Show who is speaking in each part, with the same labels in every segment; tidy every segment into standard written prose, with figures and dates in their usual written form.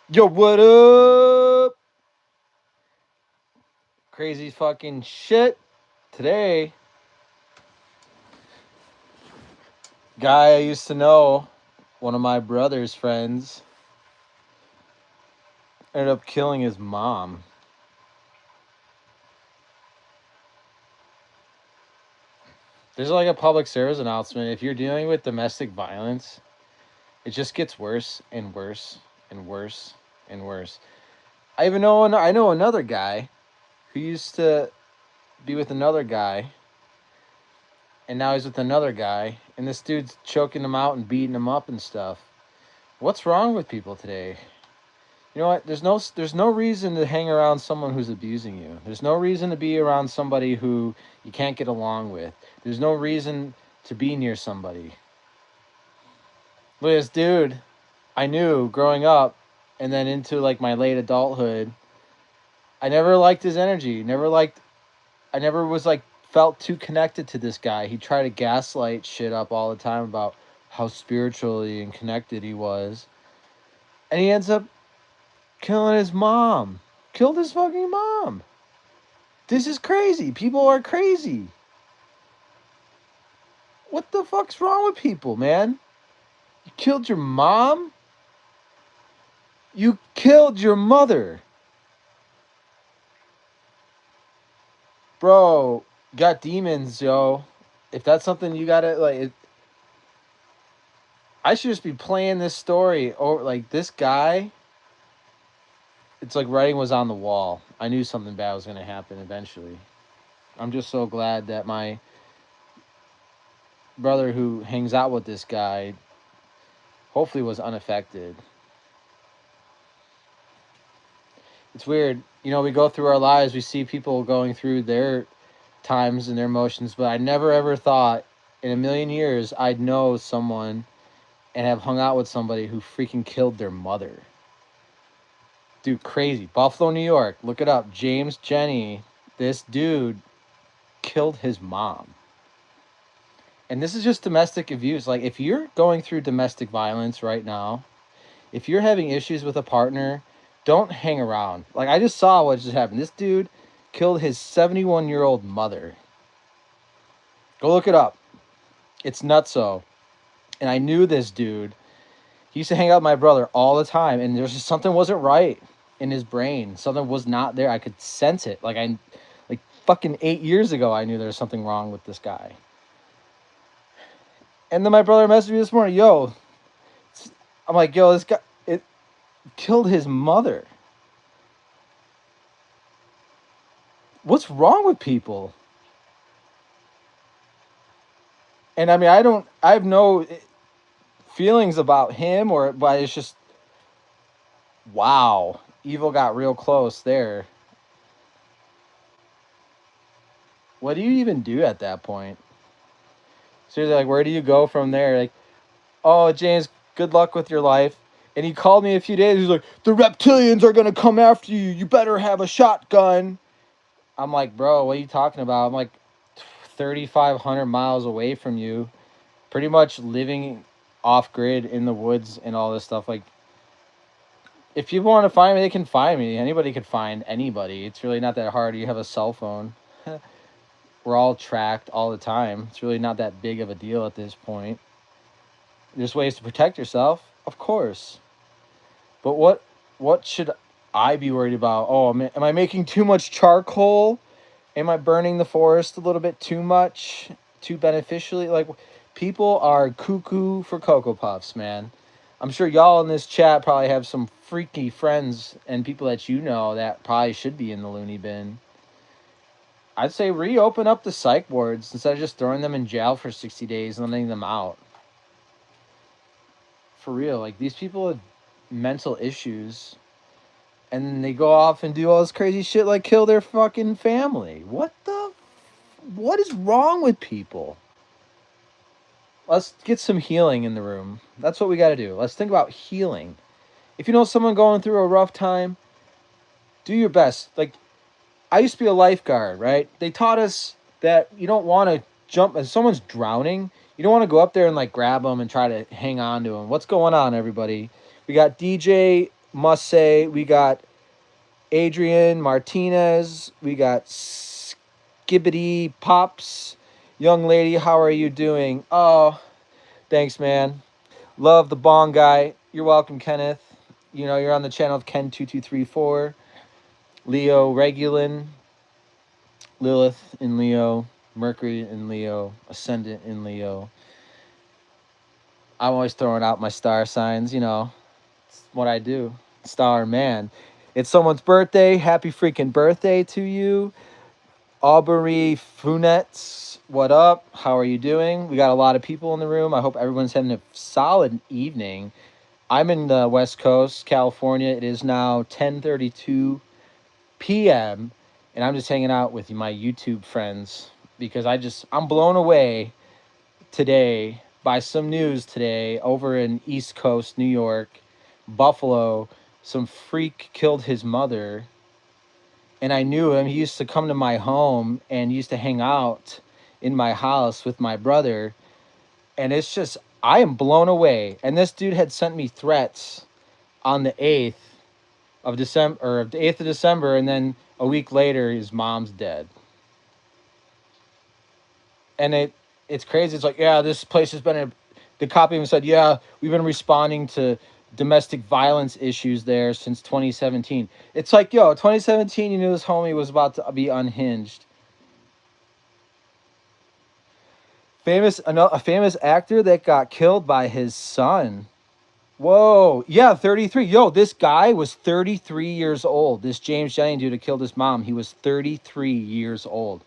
Speaker 1: Yo, what up? Crazy fucking shit. Today, guy I used to know, one of my brother's friends, ended up killing his mom. There's like a public service announcement. If you're dealing with domestic violence, it just gets worse and worse and worse and worse. I know another guy who used to be with another guy, and now he's with another guy, and this dude's choking him out and beating him up and stuff. What's wrong with people today? You know what? There's no reason to hang around someone who's abusing you. There's no reason to be around somebody who you can't get along with. There's no reason to be near somebody. Look at this dude I knew growing up and then into like my late adulthood. I never liked his energy. I never was like felt too connected to this guy. He tried to gaslight shit up all the time about how spiritually and connected he was. And he ends up killing his mom. Killed his fucking mom. This is crazy. People are crazy. What the fuck's wrong with people, man? You killed your mom? You killed your mother. Bro, got demons, yo. If that's something you gotta, I should just be playing this story. Or, like, this guy, it's like writing was on the wall. I knew something bad was gonna happen eventually. I'm just so glad that my brother who hangs out with this guy hopefully was unaffected. It's weird. You know, we go through our lives, we see people going through their times and their emotions, but I never ever thought in a million years I'd know someone and have hung out with somebody who freaking killed their mother. Dude, crazy. Buffalo, New York. Look it up. James Jenny. This dude killed his mom. And this is just domestic abuse. Like, if you're going through domestic violence right now, if you're having issues with a partner, don't hang around. Like, I just saw what just happened. This dude killed his 71-year-old mother. Go look it up. It's nutso. And I knew this dude. He used to hang out with my brother all the time, and there's just something wasn't right in his brain. Something was not there. I could sense it. Like fucking 8 years ago, I knew there was something wrong with this guy. And then my brother messaged me this morning, yo. I'm like, yo, this guy, it killed his mother. What's wrong with people? And I mean, I have no feelings about him but it's just, wow. Evil got real close there. What do you even do at that point? Seriously, like, where do you go from there? Like, oh, James, good luck with your life. And he called me a few days. He's like, the reptilians are going to come after you. You better have a shotgun. I'm like, bro, what are you talking about? I'm like 3,500 miles away from you, pretty much living off grid in the woods and all this stuff. Like, if people want to find me, they can find me. Anybody can find anybody. It's really not that hard. You have a cell phone. We're all tracked all the time. It's really not that big of a deal at this point. There's ways to protect yourself, of course. But what should I be worried about? Oh, am I making too much charcoal? Am I burning the forest a little bit too much, too beneficially? Like, people are cuckoo for Cocoa Puffs, man. I'm sure y'all in this chat probably have some freaky friends and people that you know that probably should be in the loony bin. I'd say reopen up the psych wards instead of just throwing them in jail for 60 days and letting them out. For real, like, these people have mental issues and then they go off and do all this crazy shit like kill their fucking family. What is wrong with people? Let's get some healing in the room. That's what we got to do. Let's think about healing. If you know someone going through a rough time, do your best. Like, I used to be a lifeguard, right? They taught us that you don't want to jump if someone's drowning. You don't want to go up there and like grab them and try to hang on to them. What's going on, everybody? We got DJ Must Say, we got Adrian Martinez, we got Skibbity Pops. Young lady, how are you doing? Oh, thanks, man. Love the bong guy. You're welcome, Kenneth. You know, you're on the channel of Ken2234. Leo Regulin, Lilith in Leo, Mercury in Leo, Ascendant in Leo. I'm always throwing out my star signs, you know. It's what I do. Star man. It's someone's birthday. Happy freaking birthday to you. Aubrey Funets, what up? How are you doing? We got a lot of people in the room. I hope everyone's having a solid evening. I'm in the West Coast, California. It is now 10:32 p.m. and I'm just hanging out with my YouTube friends because I'm blown away today by some news today over in East Coast, New York, Buffalo. Some freak killed his mother. And I knew him. He used to come to my home and used to hang out in my house with my brother. And it's just, I am blown away. And this dude had sent me threats on the 8th of December, or the 8th of December. And then a week later, his mom's dead. And it's crazy. It's like, yeah, this place has been, the cop even said, yeah, we've been responding to domestic violence issues there since 2017. It's like, yo, 2017, you knew this homie was about to be unhinged. A famous actor that got killed by his son. Whoa, yeah, 33. Yo, this guy was 33 years old. This James Jennings dude that killed his mom, he was 33 years old.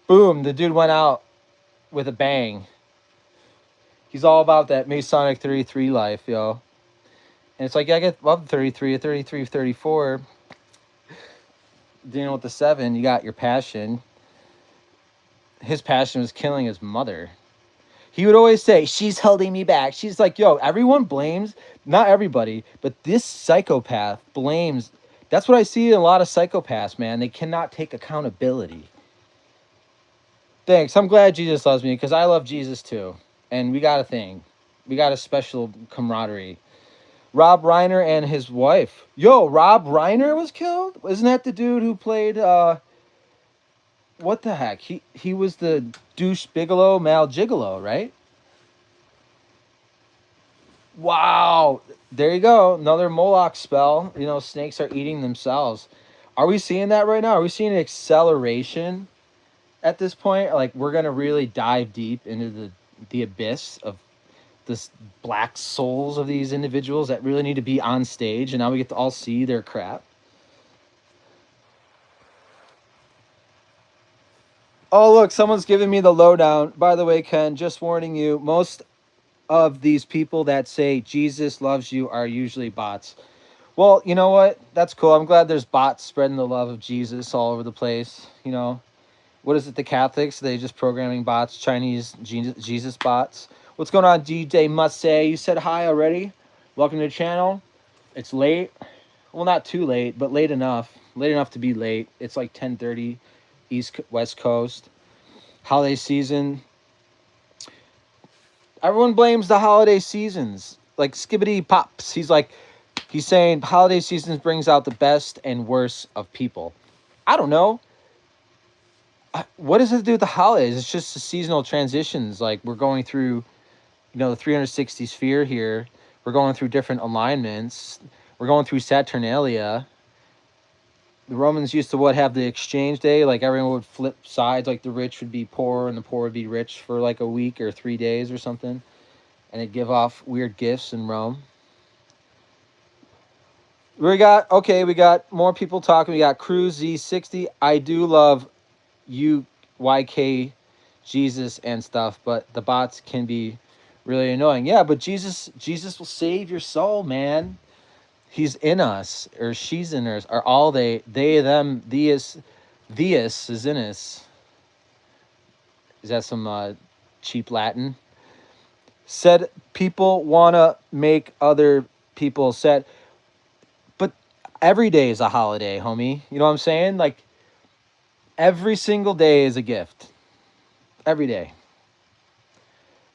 Speaker 1: Boom, the dude went out with a bang. He's all about that Masonic 33 life, yo. And it's like, yeah, I get love 33, 33, 34. Dealing with the 7, you got your passion. His passion was killing his mother. He would always say, she's holding me back. She's like, yo, everyone blames, not everybody, but this psychopath blames. That's what I see in a lot of psychopaths, man. They cannot take accountability. Thanks. I'm glad Jesus loves me because I love Jesus too. And we got a thing. We got a special camaraderie. Rob Reiner and his wife. Yo, Rob Reiner was killed? Isn't that the dude who played, what the heck? He was the douche Bigelow, Mal Gigolo, right? Wow. There you go. Another Moloch spell. You know, snakes are eating themselves. Are we seeing that right now? Are we seeing an acceleration at this point? Like, we're going to really dive deep into the abyss of this black souls of these individuals that really need to be on stage, and now we get to all see their crap. Oh, look, someone's giving me the lowdown. By the way, Ken, just warning you, most of these people that say Jesus loves you are usually bots. Well, you know what? That's cool. I'm glad there's bots spreading the love of Jesus all over the place. You know, what is it, the Catholics? They just programming bots, Chinese Jesus bots. What's going on, DJ Must Say? You said hi already. Welcome to the channel. It's late. Well, not too late, but late enough. Late enough to be late. It's like 10:30 West Coast. Holiday season. Everyone blames the holiday seasons. Like Skibbity Pops. He's saying holiday seasons brings out the best and worst of people. I don't know. What does it do with the holidays? It's just the seasonal transitions. Like, we're going through, you know, the 360 sphere here. We're going through different alignments. We're going through Saturnalia. The Romans used to have the exchange day. Like, everyone would flip sides. Like, the rich would be poor and the poor would be rich for like a week or 3 days or something. And it'd give off weird gifts in Rome. We got more people talking. We got Cruise Z60. I do love YK Jesus and stuff, but the bots can be really annoying. Yeah, but Jesus will save your soul, man. He's in us, or she's in us, or all they, them, theus is in us. Is that some cheap Latin? Said people want to make other people sad. But every day is a holiday, homie. You know what I'm saying? Like, every single day is a gift. Every day.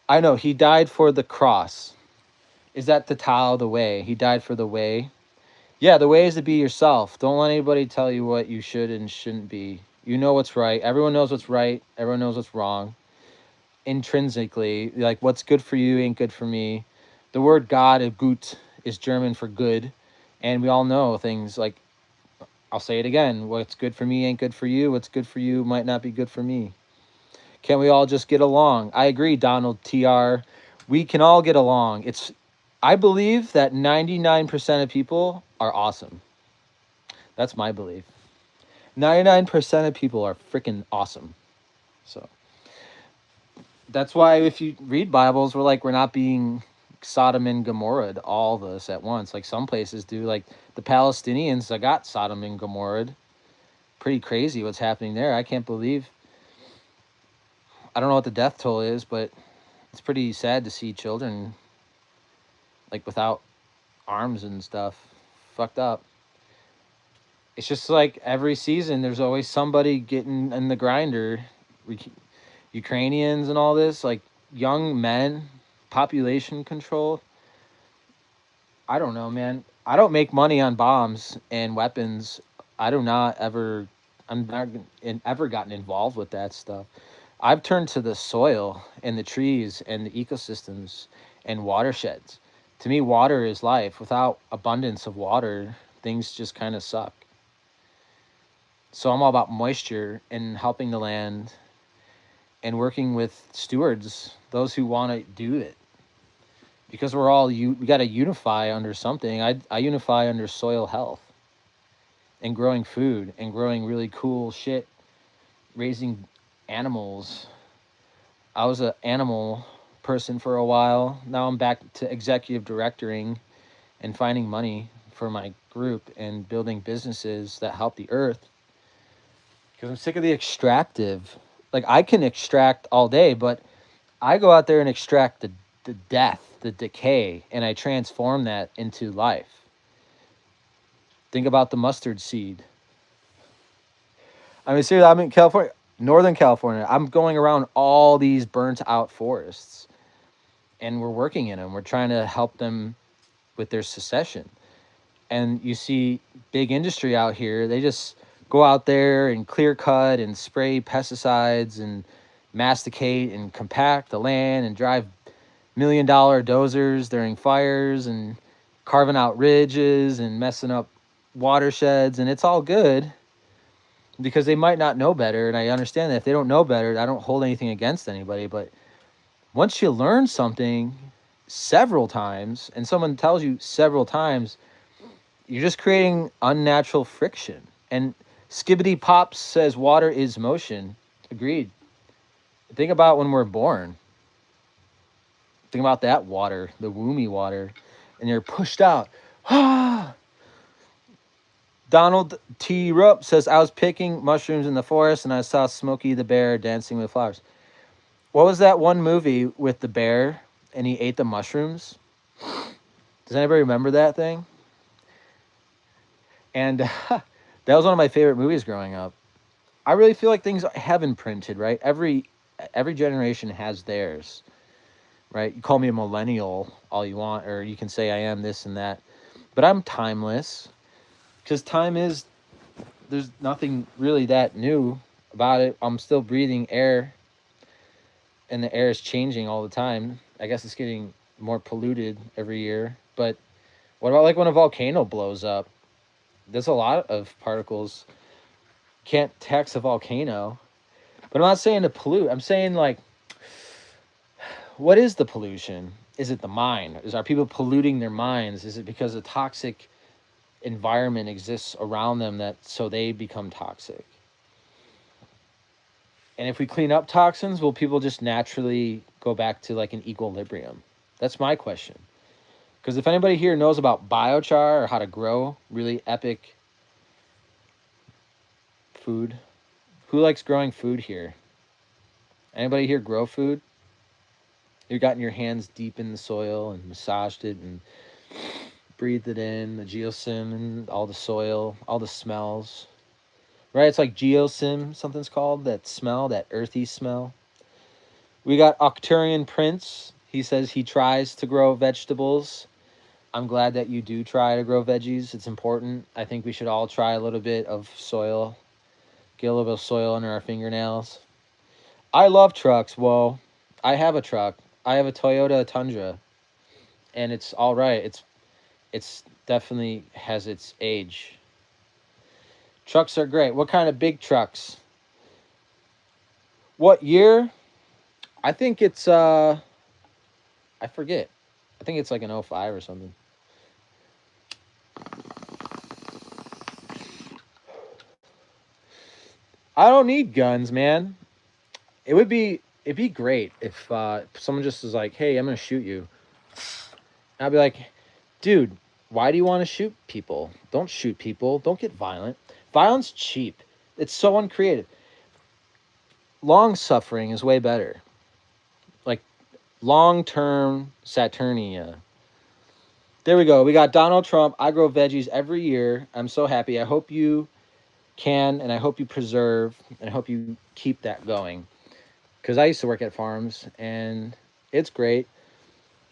Speaker 1: I know, he died for the cross. Is that the Tao, the way? He died for the way. Yeah, the way is to be yourself. Don't let anybody tell you what you should and shouldn't be. You know what's right. Everyone knows what's right. Everyone knows what's wrong. Intrinsically, like what's good for you ain't good for me. The word God, gut, is German for good, and we all know things like, I'll say it again, what's good for me ain't good for you. What's good for you might not be good for me. Can we all just get along? I agree, Donald TR. We can all get along. I believe that 99% of people are awesome. That's my belief. 99% of people are freaking awesome. So that's why if you read Bibles, we're not being Sodom and Gomorrah, all of us at once. Like some places do. Like the Palestinians, I got Sodom and Gomorrah. Pretty crazy what's happening there. I can't believe. I don't know what the death toll is, but it's pretty sad to see children like without arms and stuff. Fucked up. It's just like every season, there's always somebody getting in the grinder. Ukrainians and all this, like young men, population control. I don't know, man. I don't make money on bombs and weapons. I do not ever. I'm not ever gotten involved with that stuff. I've turned to the soil and the trees and the ecosystems and watersheds. To me, water is life. Without abundance of water, things just kind of suck. So I'm all about moisture and helping the land and working with stewards, those who want to do it. Because we got to unify under something. I unify under soil health and growing food and growing really cool shit, raising animals. I was an animal person for a while. Now I'm back to executive directoring and finding money for my group and building businesses that help the earth. Because I'm sick of the extractive. Like I can extract all day, but I go out there and extract the death, the decay, and I transform that into life. Think about the mustard seed. I mean, seriously, I'm in California, Northern California. I'm going around all these burnt out forests, and we're working in them. We're trying to help them with their secession. And you see big industry out here, they just go out there and clear cut and spray pesticides and masticate and compact the land and drive $1 million dozers during fires and carving out ridges and messing up watersheds. And it's all good because they might not know better. And I understand that if they don't know better, I don't hold anything against anybody. But once you learn something several times and someone tells you several times, you're just creating unnatural friction. And Skibbity Pops says water is motion. Agreed. Think about when we're born. Think about that water, the womby water, and you're pushed out. Donald T. Rupp says, I was picking mushrooms in the forest and I saw Smokey the Bear dancing with flowers. What was that one movie with the bear and he ate the mushrooms? Does anybody remember that thing? And that was one of my favorite movies growing up. I really feel like things have imprinted, right? Every generation has theirs, right? You call me a millennial all you want, or you can say I am this and that. But I'm timeless because there's nothing really that new about it. I'm still breathing air and the air is changing all the time. I guess it's getting more polluted every year. But what about like when a volcano blows up? There's a lot of particles. Can't tax a volcano. But I'm not saying to pollute. I'm saying like, what is the pollution? Is it the mind? Are people polluting their minds? Is it because a toxic environment exists around them so they become toxic? And if we clean up toxins, will people just naturally go back to like an equilibrium? That's my question. Because if anybody here knows about biochar or how to grow really epic food, who likes growing food here? Anybody here grow food? You've gotten your hands deep in the soil and massaged it and breathed it in, the geosim and all the soil, all the smells. Right? It's like geosim, something's called, that smell, that earthy smell. We got Octurian Prince. He says he tries to grow vegetables. I'm glad that you do try to grow veggies. It's important. I think we should all try a little bit of soil, get a little bit of soil under our fingernails. I love trucks. Well, I have a truck. I have a Toyota Tundra, and it's all right. It's definitely has its age. Trucks are great. What kind of big trucks? What year? I think it's I forget. I think it's like an '05 or something. I don't need guns, man. It'd be great if someone just was like, "Hey, I'm gonna shoot you." And I'd be like, "Dude, why do you want to shoot people? Don't shoot people. Don't get violent. Violence cheap. It's so uncreative. Long suffering is way better. Like long term Saturnia." There we go. We got Donald Trump. I grow veggies every year. I'm so happy. I hope you can, and I hope you preserve, and I hope you keep that going. Because I used to work at farms, and it's great.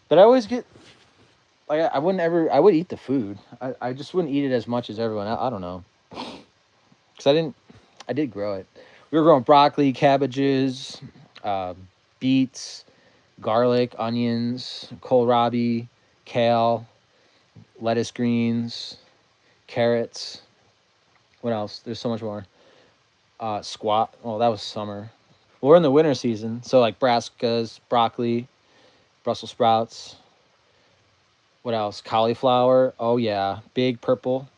Speaker 1: But I always get, like, I wouldn't ever, I would eat the food. I just wouldn't eat it as much as everyone. I don't know. Because I did grow it. We were growing broccoli, cabbages, beets, garlic, onions, kohlrabi, kale, lettuce greens, carrots. What else? There's so much more. Squat. Well, that was summer. Well, we're in the winter season, so like brassicas, broccoli, Brussels sprouts. What else? Cauliflower. Oh yeah, big purple.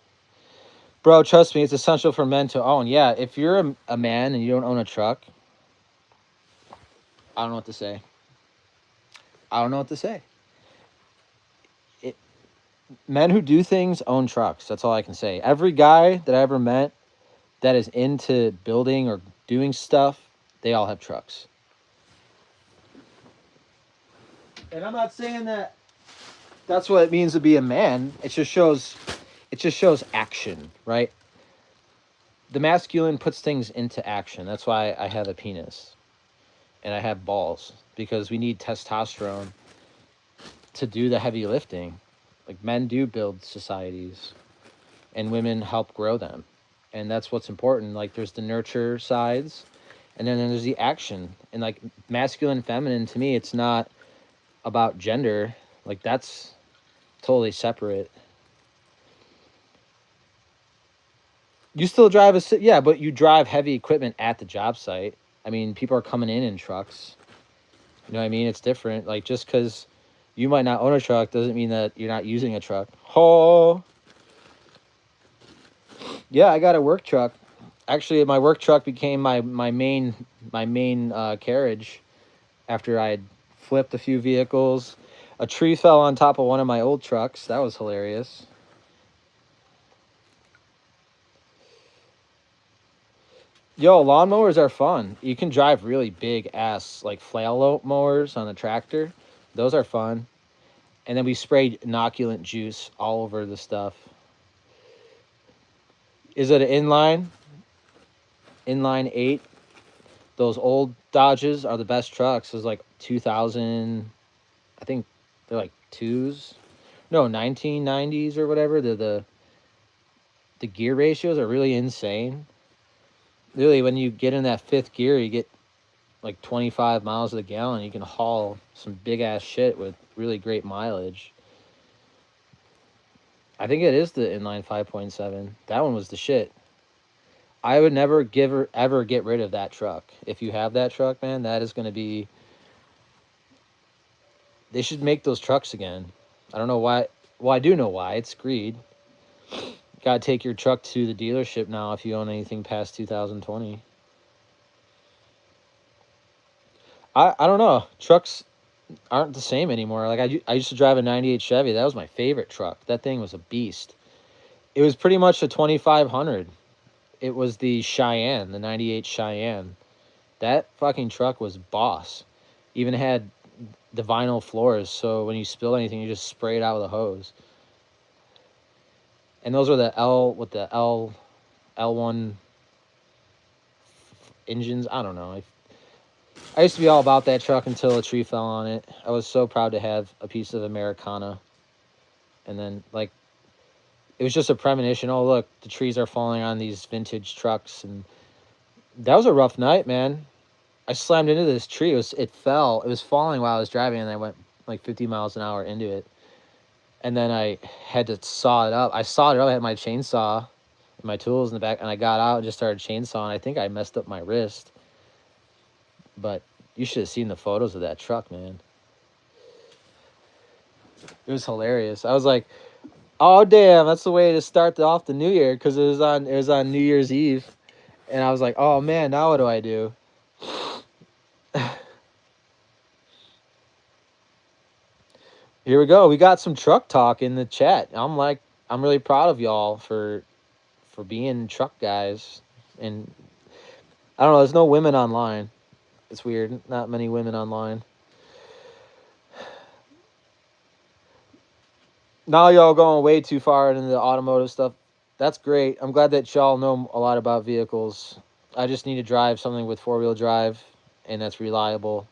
Speaker 1: Bro, trust me, it's essential for men to own. Yeah, if you're a man and you don't own a truck, I don't know what to say. I don't know what to say. Men who do things own trucks. That's all I can say. Every guy that I ever met that is into building or doing stuff, they all have trucks. And I'm not saying that that's what it means to be a man. It just shows action, right? The masculine puts things into action. That's why I have a penis and I have balls, because we need testosterone to do the heavy lifting. Like, men do build societies and women help grow them. And that's what's important. Like, there's the nurture sides, and then there's the action. And like masculine, feminine, to me, it's not about gender. Like, that's totally separate. You still drive yeah, but you drive heavy equipment at the job site. I mean, people are coming in trucks. You know what I mean? It's different. Like, just because you might not own a truck doesn't mean that you're not using a truck. Oh, yeah, I got a work truck. Actually, my work truck became my main carriage after I had flipped a few vehicles. A tree fell on top of one of my old trucks. That was hilarious. Yo, lawnmowers are fun. You can drive really big ass like flail mowers on a tractor. Those are fun. And then we sprayed inoculant juice all over the stuff. Is it an inline? Inline 8? Those old Dodges are the best trucks. It's like 2000, I think they're like 2s. No, 1990s or whatever. The gear ratios are really insane. Really, when you get in that fifth gear, you get like 25 miles to the gallon. You can haul some big ass shit with really great mileage. I think it is the inline 5.7. That one was the shit. I would never ever get rid of that truck. If you have that truck, man, that is going to be... They should make those trucks again. I don't know why. Well, I do know why. It's greed. Got to take your truck to the dealership now if you own anything past 2020. I don't know. Trucks aren't the same anymore. Like, I used to drive a 98 Chevy. That was my favorite truck. That thing was a beast. It was pretty much a 2500. It was the Cheyenne, the 98 Cheyenne. That fucking truck was boss. Even had the vinyl floors, so when you spill anything, you just spray it out with a hose. And those are the L1 engines. I don't know. I used to be all about that truck until a tree fell on it. I was so proud to have a piece of Americana. And then like it was just a premonition. Oh, look, the trees are falling on these vintage trucks, and that was a rough night, man. I slammed into this tree. It fell. It was falling while I was driving, and I went like 50 miles an hour into it. And then I had to saw it up. I sawed it up. I had my chainsaw and my tools in the back, and I got out and just started chainsawing. I think I messed up my wrist. But you should have seen the photos of that truck, man. It was hilarious. I was like, oh damn, that's the way to start off the new year, because it was on New Year's Eve. And I was like, oh man, now what do I do? Here we go. We got some truck talk in the chat. I'm really proud of y'all for being truck guys. And I don't know, there's no women online. It's weird. Not many women online. Now y'all going way too far into the automotive stuff. That's great. I'm glad that y'all know a lot about vehicles. I just need to drive something with 4-wheel drive, and that's reliable.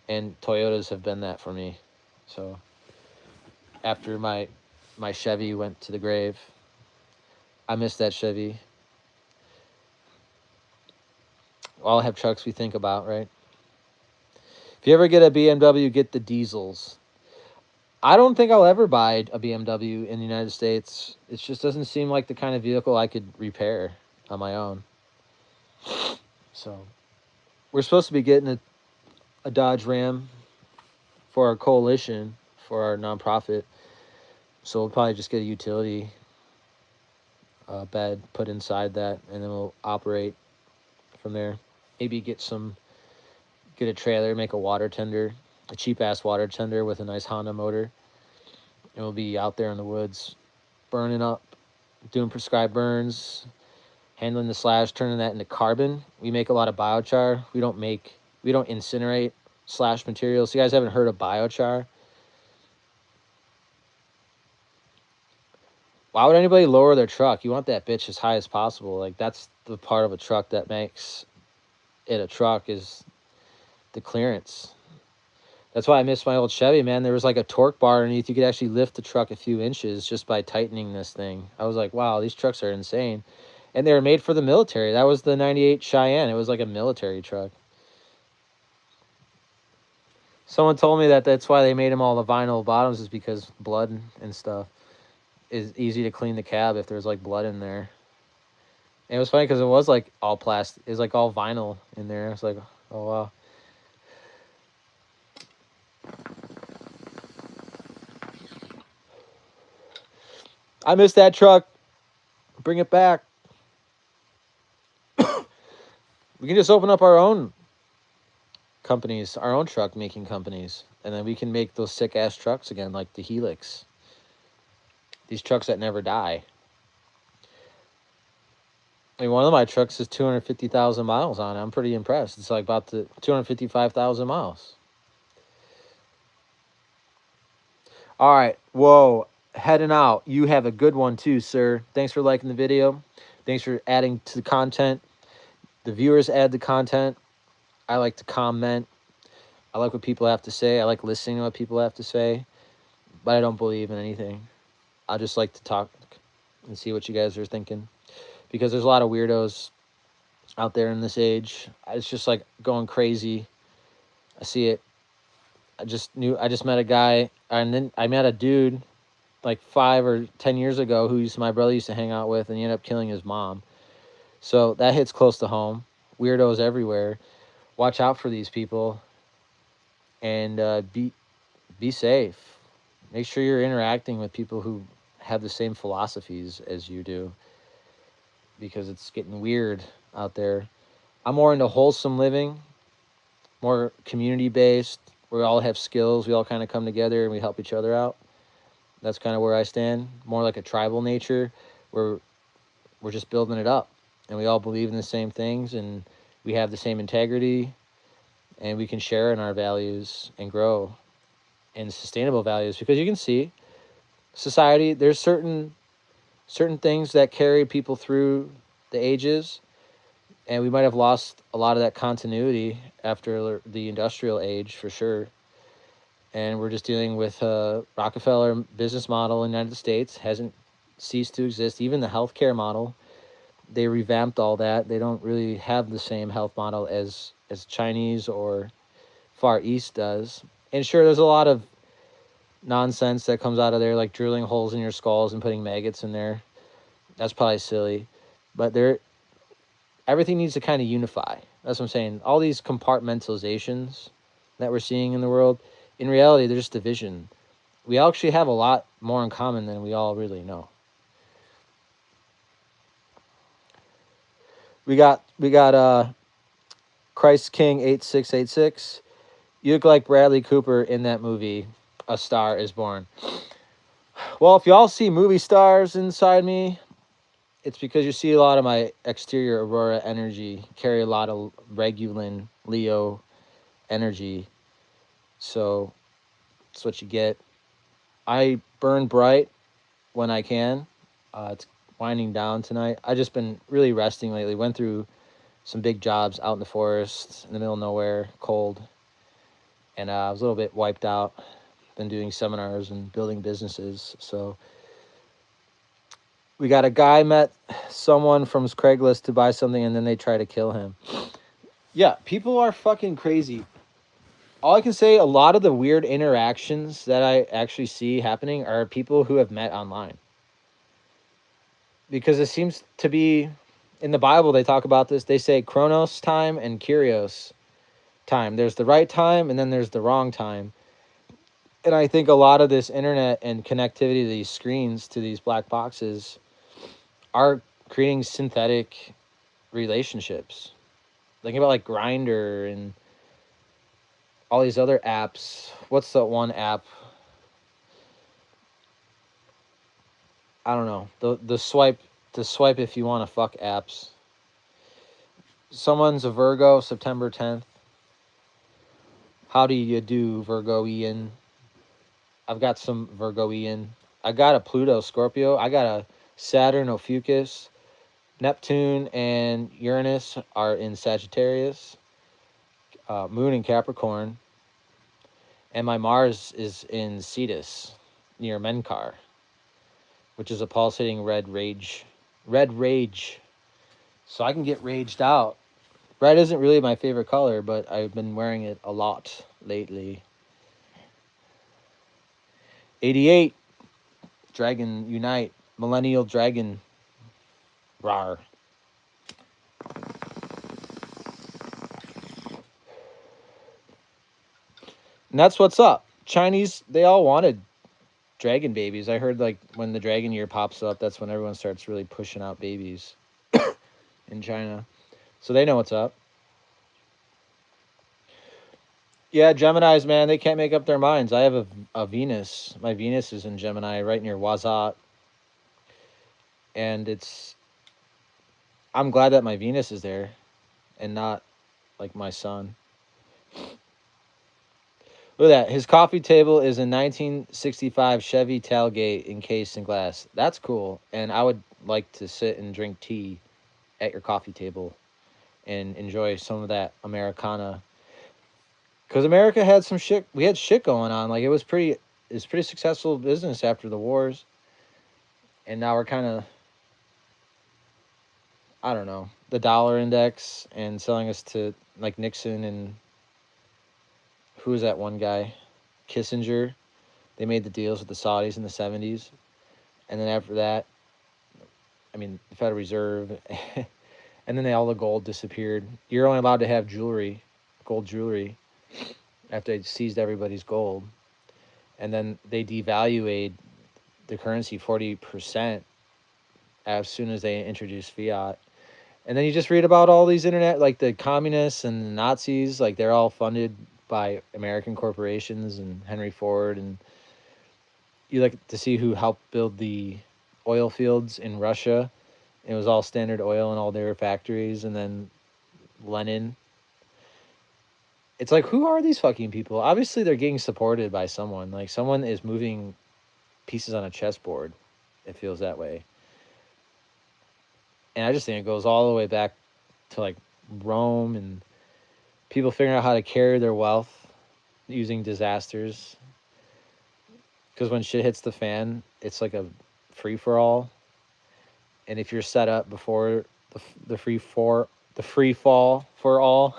Speaker 1: And Toyotas have been that for me. So after my Chevy went to the grave, I miss that Chevy. We all have trucks we think about, right? If you ever get a BMW, get the diesels. I don't think I'll ever buy a BMW in the United States. It just doesn't seem like the kind of vehicle I could repair on my own. So we're supposed to be getting a Dodge Ram for our coalition, for our nonprofit. So we'll probably just get a utility bed put inside that, and then we'll operate from there. Maybe get a trailer, make a water tender, a cheap ass water tender with a nice Honda motor. And we'll be out there in the woods, burning up, doing prescribed burns, handling the slash, turning that into carbon. We make a lot of biochar. We don't incinerate slash materials. So you guys haven't heard of biochar? Why would anybody lower their truck? You want that bitch as high as possible. Like, that's the part of a truck that makes it a truck, is the clearance. That's why I miss my old Chevy, man. There was like a torque bar underneath. You could actually lift the truck a few inches just by tightening this thing. I was like, wow, these trucks are insane. And they were made for the military. That was the 98 Cheyenne. It was like a military truck. Someone told me that that's why they made them all the vinyl bottoms, is because blood and stuff is easy to clean the cab if there's like blood in there. And it was funny because it was like all plastic. It was like all vinyl in there. It's like, oh wow. I miss that truck. Bring it back. We can just open up our own companies, our own truck making companies, and then we can make those sick ass trucks again, like the Helix. These trucks that never die. I mean, one of my trucks is 250,000 miles on it. I'm pretty impressed. It's like about 255,000 miles. All right. Whoa. Heading out. You have a good one too, sir. Thanks for liking the video. Thanks for adding to the content. The viewers add the content. I like to comment. I like what people have to say. I like listening to what people have to say. But I don't believe in anything. I just like to talk and see what you guys are thinking. Because there's a lot of weirdos out there in this age. It's just like going crazy. I see it. I just met a guy, and then I met a dude like 5 or 10 years ago who my brother used to hang out with, and he ended up killing his mom. So that hits close to home. Weirdos everywhere. Watch out for these people, and be safe. Make sure you're interacting with people who have the same philosophies as you do, because it's getting weird out there. I'm more into wholesome living, more community-based. We all have skills. We all kind of come together and we help each other out. That's kind of where I stand. More like a tribal nature, where we're just building it up. And we all believe in the same things, and we have the same integrity, and we can share in our values and grow in sustainable values. Because you can see society, there's certain things that carry people through the ages, and we might have lost a lot of that continuity after the industrial age, for sure. and we're just dealing with a Rockefeller business model in the United States. Hasn't ceased to exist. Even the healthcare model, they revamped all that. They don't really have the same health model as Chinese or Far East does. And sure, there's a lot of nonsense that comes out of there, like drilling holes in your skulls and putting maggots in there. That's probably silly, but everything needs to kind of unify. That's what I'm saying. All these compartmentalizations that we're seeing in the world, in reality, they're just division. We actually have a lot more in common than we all really know. We got Christ King 8686. You look like Bradley Cooper in that movie, A Star Is Born. Well, if y'all see movie stars inside me, it's because you see a lot of my exterior Aurora energy, carry a lot of Regulin Leo energy. So that's what you get. I burn bright when I can. It's winding down tonight. I just been really resting lately. Went through some big jobs out in the forest, in the middle of nowhere, cold. And I was a little bit wiped out. Been doing seminars and building businesses. So we got a guy met someone from Craigslist to buy something, and then they try to kill him. Yeah, people are fucking crazy. All I can say, a lot of the weird interactions that I actually see happening are people who have met online. Because it seems to be, in the Bible, they talk about this. They say Chronos time and Kyrios time. There's the right time, and then there's the wrong time. And I think a lot of this internet and connectivity to these screens, to these black boxes, are creating synthetic relationships. Think about like Grindr and all these other apps. What's the one app? I don't know. The swipe if you want to fuck apps. Someone's a Virgo, September 10th. How do you do, Virgo Ian? I've got some Virgo Ian. I got a Pluto Scorpio. I got a Saturn Ophiuchus. Neptune and Uranus are in Sagittarius. Moon in Capricorn. And my Mars is in Cetus, near Menkar, which is a pulsating red rage. So I can get raged out. Red isn't really my favorite color, but I've been wearing it a lot lately. 88. Dragon Unite. Millennial Dragon. Rar. And that's what's up. Chinese, they all wanted dragon babies. I heard like when the dragon year pops up, that's when everyone starts really pushing out babies in China. So they know what's up. Yeah, Geminis, man, they can't make up their minds. I have a Venus. My Venus is in Gemini, right near Wazat. And I'm glad that my Venus is there and not like my sun. Look at that. His coffee table is a 1965 Chevy tailgate encased in glass. That's cool. And I would like to sit and drink tea at your coffee table and enjoy some of that Americana. Because America had some shit. We had shit going on. Like, it's pretty successful business after the wars. And now we're kind of, I don't know, the dollar index and selling us to like Nixon and who was that one guy? Kissinger. They made the deals with the Saudis in the 70s. And then after that, I mean, the Federal Reserve. And then all the gold disappeared. You're only allowed to have jewelry, gold jewelry, after they seized everybody's gold. And then they devalued the currency 40% as soon as they introduced fiat. And then you just read about all these internet, like the communists and the Nazis, like they're all funded by American corporations and Henry Ford. And you like to see who helped build the oil fields in Russia. It was all Standard Oil and all their factories. And then Lenin. It's like, who are these fucking people? Obviously, they're getting supported by someone. Like, someone is moving pieces on a chessboard. It feels that way. And I just think it goes all the way back to, like, Rome and people figuring out how to carry their wealth using disasters. Because when shit hits the fan, it's like a free for all. And if you're set up before the free fall for all,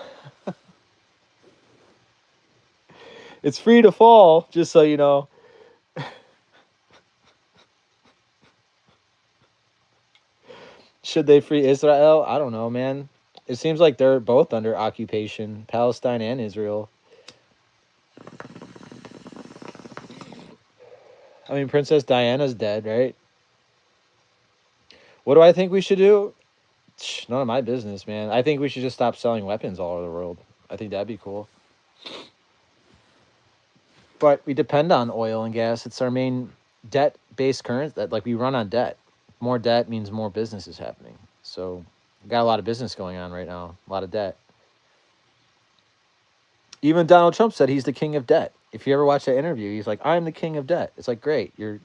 Speaker 1: it's free to fall. Just so you know. Should they free Israel? I don't know, man. It seems like they're both under occupation, Palestine and Israel. I mean, Princess Diana's dead, right? What do I think we should do? None of my business, man. I think we should just stop selling weapons all over the world. I think that'd be cool. But we depend on oil and gas. It's our main debt-based currency. That like we run on debt. More debt means more business is happening. So we got a lot of business going on right now. A lot of debt. Even Donald Trump said he's the king of debt. If you ever watch that interview, he's like, "I'm the king of debt." It's like, great. You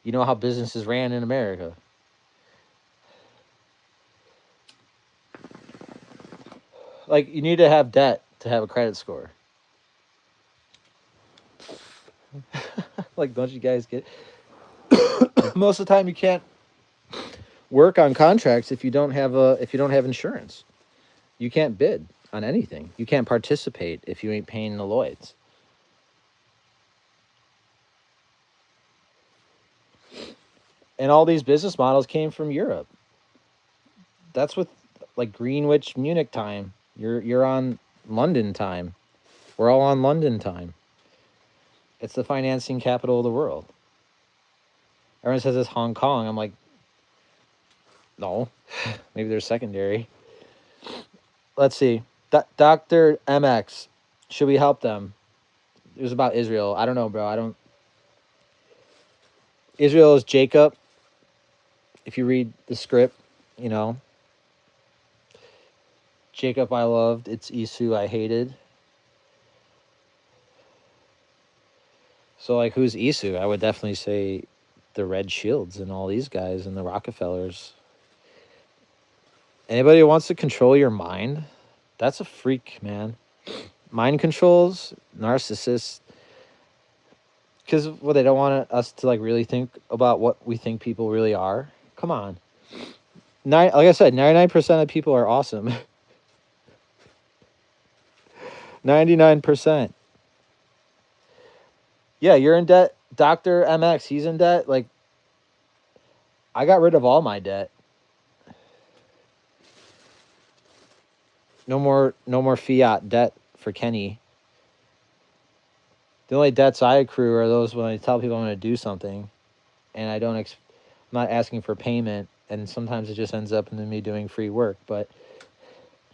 Speaker 1: know how businesses ran in America. Like, you need to have debt to have a credit score. Like, don't you guys get most of the time you can't work on contracts if you don't have insurance. You can't bid on anything. You can't participate if you ain't paying the Lloyds. And all these business models came from Europe. That's with like Greenwich Munich time. You're on London time. We're all on London time. It's the financing capital of the world. Everyone says it's Hong Kong. I'm like, no. Maybe they're secondary. Let's see. Dr. MX. Should we help them? It was about Israel. I don't know, bro. Israel is Jacob. If you read the script, you know. Jacob I loved. It's Esau I hated. So, like, who's Esau? I would definitely say the Red Shields and all these guys and the Rockefellers. Anybody who wants to control your mind, that's a freak, man. Mind controls, narcissists. Because, well, they don't want us to, like, really think about what we think people really are. Come on. Like I said, 99% of people are awesome. 99%. Yeah, you're in debt. Dr. MX, he's in debt. Like, I got rid of all my debt. No more fiat debt for Kenny. The only debts I accrue are those when I tell people I'm going to do something, and I'm not asking for payment, and sometimes it just ends up in me doing free work. But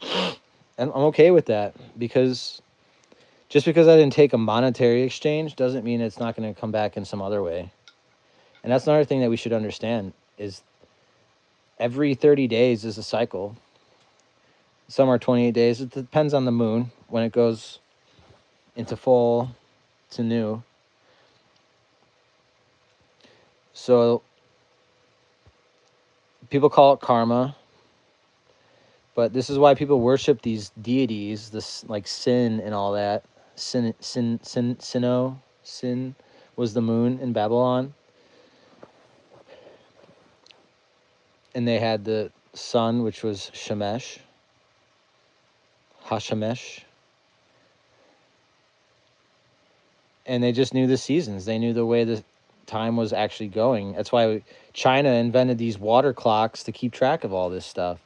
Speaker 1: and I'm okay with that, because just because I didn't take a monetary exchange doesn't mean it's not going to come back in some other way. And that's another thing that we should understand is every 30 days is a cycle. Some are 28 days. It depends on the moon when it goes into full to new. So people call it karma. But this is why people worship these deities, this like Sin and all that. Sin was the moon in Babylon. And they had the sun, which was Shemesh. Hashemesh. And they just knew the seasons. They knew the way the time was actually going. That's why China invented these water clocks to keep track of all this stuff.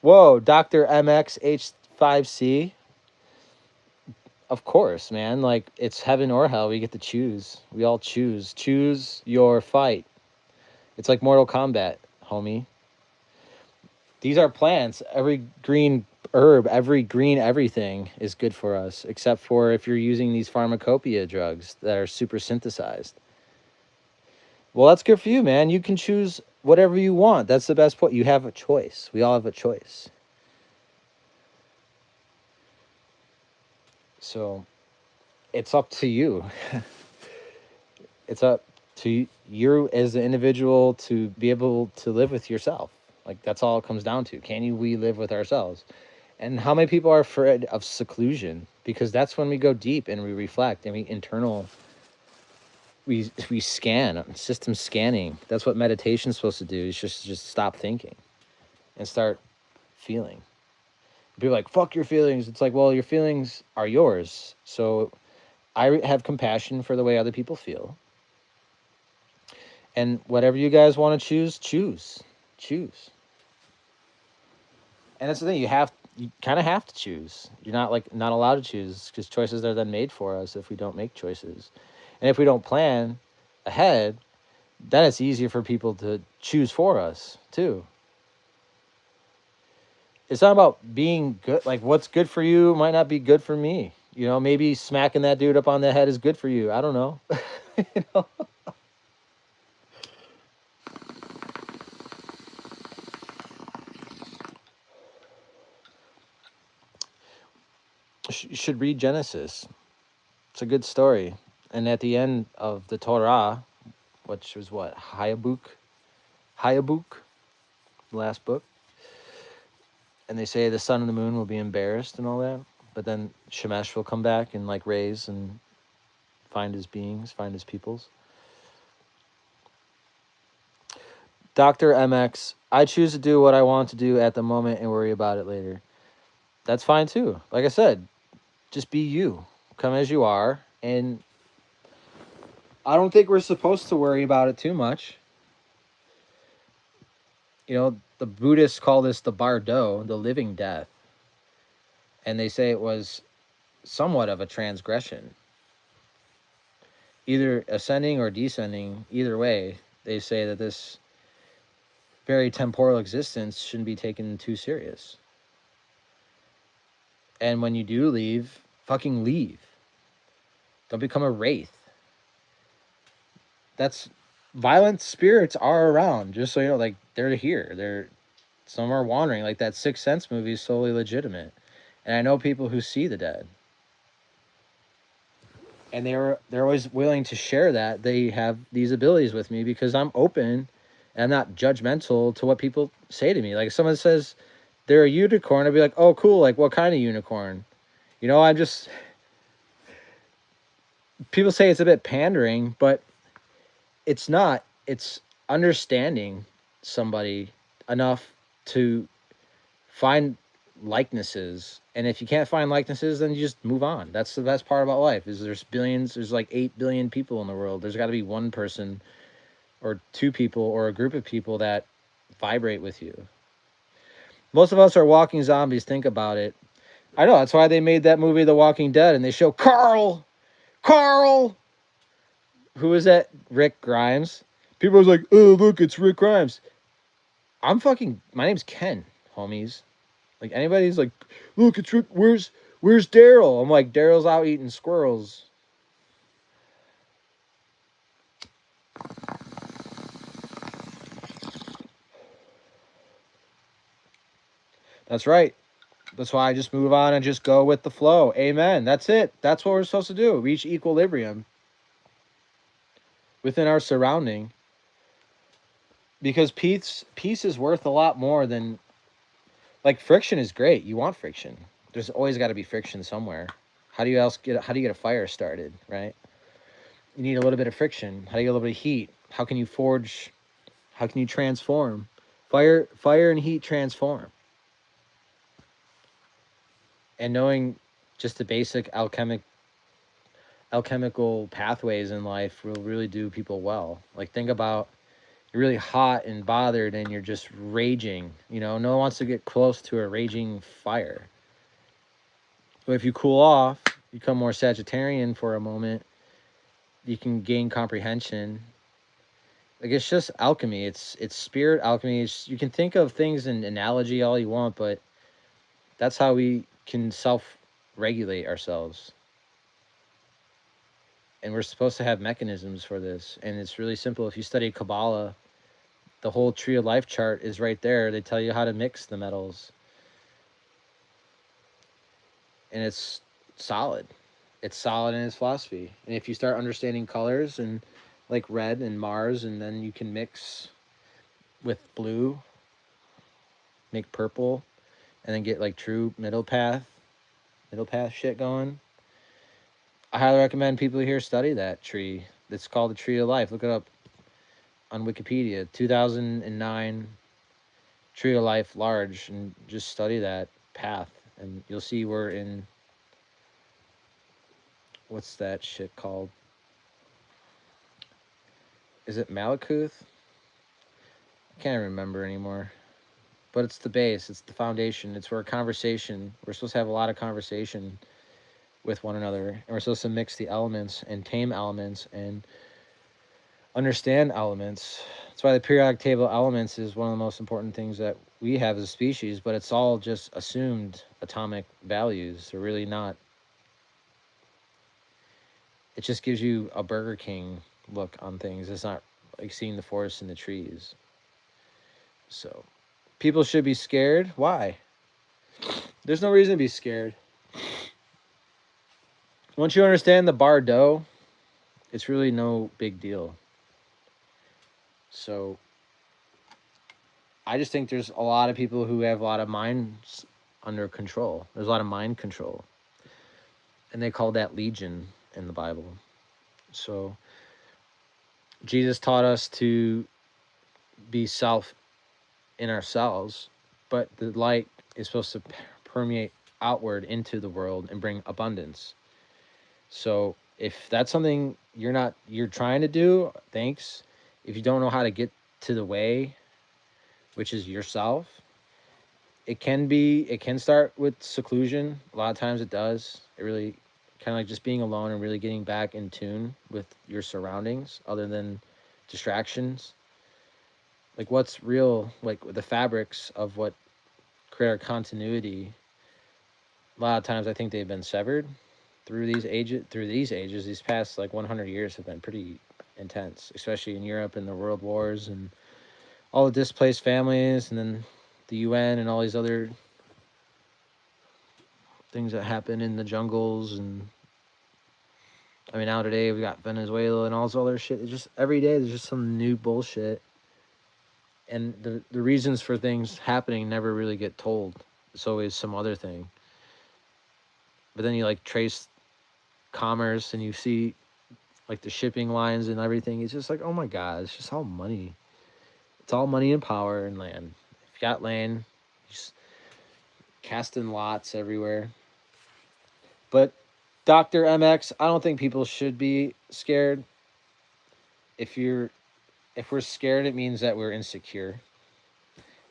Speaker 1: Whoa, Dr. MXH5C. Of course, man. Like, it's heaven or hell. We get to choose. We all choose. Choose your fight. It's like Mortal Kombat, homie. These are plants. Every green herb, every green everything is good for us, except for if you're using these pharmacopoeia drugs that are super synthesized. Well, that's good for you, man. You can choose whatever you want. That's the best point. You have a choice. We all have a choice. So it's up to you. It's up to you as an individual to be able to live with yourself. Like, that's all it comes down to. We live with ourselves? And how many people are afraid of seclusion? because that's when we go deep and we reflect and we scan, system scanning. That's what meditation's supposed to do. Is just stop thinking and start feeling. People are like, fuck your feelings. It's like, well, your feelings are yours. So I have compassion for the way other people feel. And whatever you guys want to choose. And that's the thing, you kind of have to choose. You're not allowed to choose, because choices are then made for us if we don't make choices. And if we don't plan ahead, then it's easier for people to choose for us too. It's not about being good. Like, what's good for you might not be good for me. You know, maybe smacking that dude up on the head is good for you. I don't know. You know? You should read Genesis. It's a good story. And at the end of the Torah, which was what, Hayabuk, the last book, and they say the sun and the moon will be embarrassed and all that, but then Shemesh will come back and like raise and find his beings, find his peoples. Dr. MX, I choose to do what I want to do at the moment and worry about it later. That's fine too. Like I said, just be you. Come as you are. And I don't think we're supposed to worry about it too much. You know, the Buddhists call this the bardo, the living death. And they say it was somewhat of a transgression. Either ascending or descending, either way, they say that this very temporal existence shouldn't be taken too serious. And when you do leave, fucking leave. Don't become a wraith. That's violent spirits are around, just so you know, like they're here. Some are wandering. Like that Sixth Sense movie is solely legitimate. And I know people who see the dead. And they're always willing to share that they have these abilities with me, because I'm open and I'm not judgmental to what people say to me. Like if someone says they're a unicorn, I'd be like, oh cool, like what kind of unicorn? You know, I'm just, people say it's a bit pandering, but it's not. It's understanding somebody enough to find likenesses. And if you can't find likenesses, then you just move on. That's the best part about life, is there's like 8 billion people in the world. There's got to be one person or two people or a group of people that vibrate with you. Most of us are walking zombies. Think about it. I know, that's why they made that movie The Walking Dead, and they show Carl, who is that? Rick Grimes. People are like, oh look, it's Rick Grimes. My name's Ken, homies. Like anybody's like, look, it's Rick. Where's Daryl? I'm like, Daryl's out eating squirrels. That's right. That's why I just move on and just go with the flow. Amen. That's it. That's what we're supposed to do. Reach equilibrium within our surrounding. Because peace is worth a lot more than, like, friction is great. You want friction. There's always got to be friction somewhere. How do you get a fire started, right? You need a little bit of friction. How do you get a little bit of heat? How can you forge? How can you transform? Fire and heat transform. And knowing just the basic alchemical pathways in life will really do people well. Like, think about, you're really hot and bothered and you're just raging. You know, no one wants to get close to a raging fire. But if you cool off, become more Sagittarian for a moment, you can gain comprehension. Like, it's just alchemy. It's spirit alchemy. You can think of things in analogy all you want, but that's how we can self-regulate ourselves. And we're supposed to have mechanisms for this. And it's really simple. If you study Kabbalah, the whole tree of life chart is right there. They tell you how to mix the metals. And it's solid. It's solid in its philosophy. And if you start understanding colors, and like red and Mars, and then you can mix with blue, make purple, and then get like true middle path, middle path shit going. I highly recommend people here study that tree. It's called the Tree of Life. Look it up on Wikipedia. 2009 Tree of Life large, and just study that path, and you'll see we're in, what's that shit called? Is it Malkuth? I can't remember anymore. But it's the base, it's the foundation, it's where conversation, we're supposed to have a lot of conversation with one another, and we're supposed to mix the elements and tame elements and understand elements. That's why the periodic table of elements is one of the most important things that we have as a species, but it's all just assumed atomic values. They're really not. It just gives you a Burger King look on things. It's not like seeing the forest and the trees. So people should be scared. Why? There's no reason to be scared. Once you understand the Bardo, it's really no big deal. So I just think there's a lot of people who have a lot of minds under control. There's a lot of mind control. And they call that legion in the Bible. So Jesus taught us to be self in ourselves, but the light is supposed to permeate outward into the world and bring abundance. So if that's something you're trying to do, thanks. If you don't know how to get to the way, which is yourself, it can start with seclusion. A lot of times it does. It really kind of like just being alone and really getting back in tune with your surroundings other than distractions. Like what's real, like the fabrics of what create our continuity. A lot of times I think they've been severed through these ages. These past like 100 years have been pretty intense, especially in Europe and the world wars and all the displaced families, and then the UN and all these other things that happen in the jungles. And I mean, now today we got Venezuela and all this other shit. It's just every day there's just some new bullshit, and the reasons for things happening never really get told. It's always some other thing. But then you like trace commerce and you see like the shipping lines and everything. It's just like, oh my God, it's just all money. It's all money and power and land. If you got land, just casting lots everywhere. But Dr. MX, I don't think people should be scared. If we're scared, it means that we're insecure.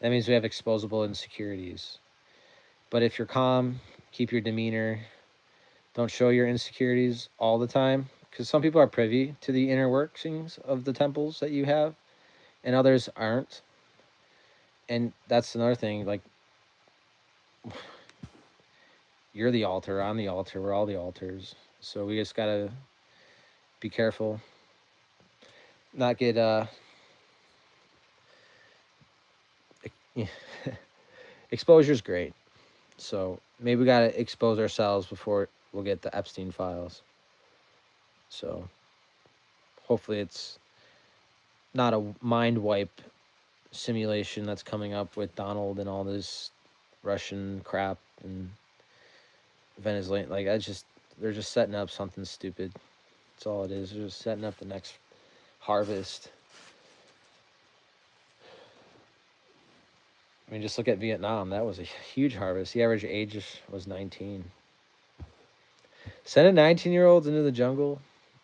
Speaker 1: That means we have exposable insecurities. But if you're calm, keep your demeanor, don't show your insecurities all the time, because some people are privy to the inner workings of the temples that you have, and others aren't. And that's another thing, like, you're the altar, I'm the altar, we're all the altars. So we just gotta be careful, not get exposure's great. So maybe we gotta expose ourselves before we'll get the Epstein files. So hopefully it's not a mind wipe simulation that's coming up with Donald and all this Russian crap and Venezuela. Like they're just setting up something stupid. That's all it is. They're just setting up the next harvest. I mean, just look at Vietnam. That was a huge harvest. The average age was 19. Sending 19-year-olds into the jungle,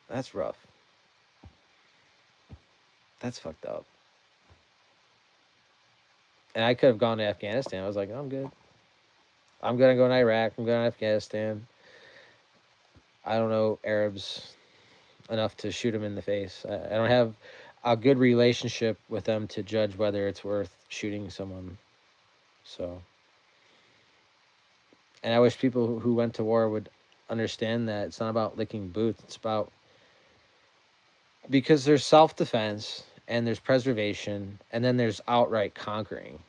Speaker 1: that's rough. That's fucked up. And I could have gone to Afghanistan. I was like, I'm good. I'm going to go to Iraq. I'm going to Afghanistan. I don't know Arabs enough to shoot them in the face. I don't have a good relationship with them to judge whether it's worth shooting someone. So, and I wish people who went to war would understand that it's not about licking boots. It's about, because there's self-defense and there's preservation and then there's outright conquering.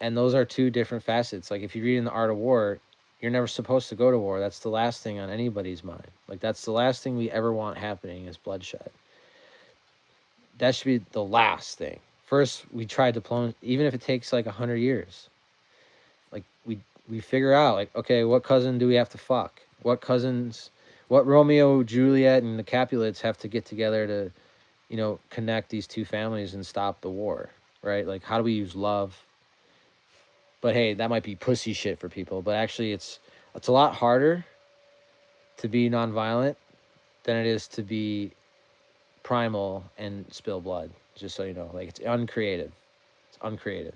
Speaker 1: And those are two different facets. Like if you read in The Art of War, you're never supposed to go to war. That's the last thing on anybody's mind. Like that's the last thing we ever want happening is bloodshed. That should be the last thing. First, we try diplomacy, even if it takes like 100 years. Like we figure out, like, okay, what cousin do we have to fuck? What cousins, what Romeo, Juliet, and the Capulets have to get together to, you know, connect these two families and stop the war, right? Like, how do we use love? But hey, that might be pussy shit for people. But actually, it's a lot harder to be nonviolent than it is to be primal and spill blood. Just so you know, like, it's uncreative. It's uncreative.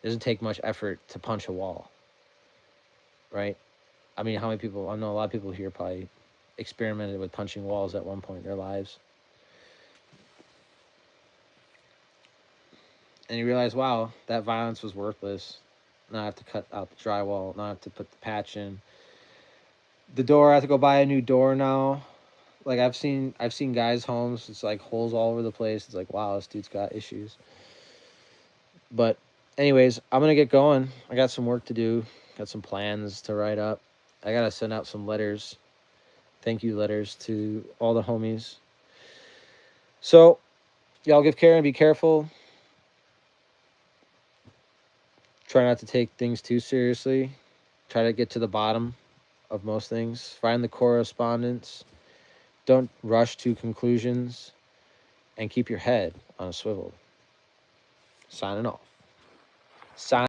Speaker 1: It doesn't take much effort to punch a wall, right? I mean, how many people? I know a lot of people here probably experimented with punching walls at one point in their lives, and you realize, wow, that violence was worthless. Now I have to cut out the drywall. Now I have to put the patch in. The door, I have to go buy a new door now. Like, I've seen guys' homes. It's like holes all over the place. It's like, wow, this dude's got issues. But anyways, I'm gonna get going. I got some work to do. Got some plans to write up. I gotta send out some letters, thank you letters to all the homies. So y'all give care and be careful. Try not to take things too seriously. Try to get to the bottom of most things. Find the correspondence. Don't rush to conclusions. And keep your head on a swivel. Signing off. Sign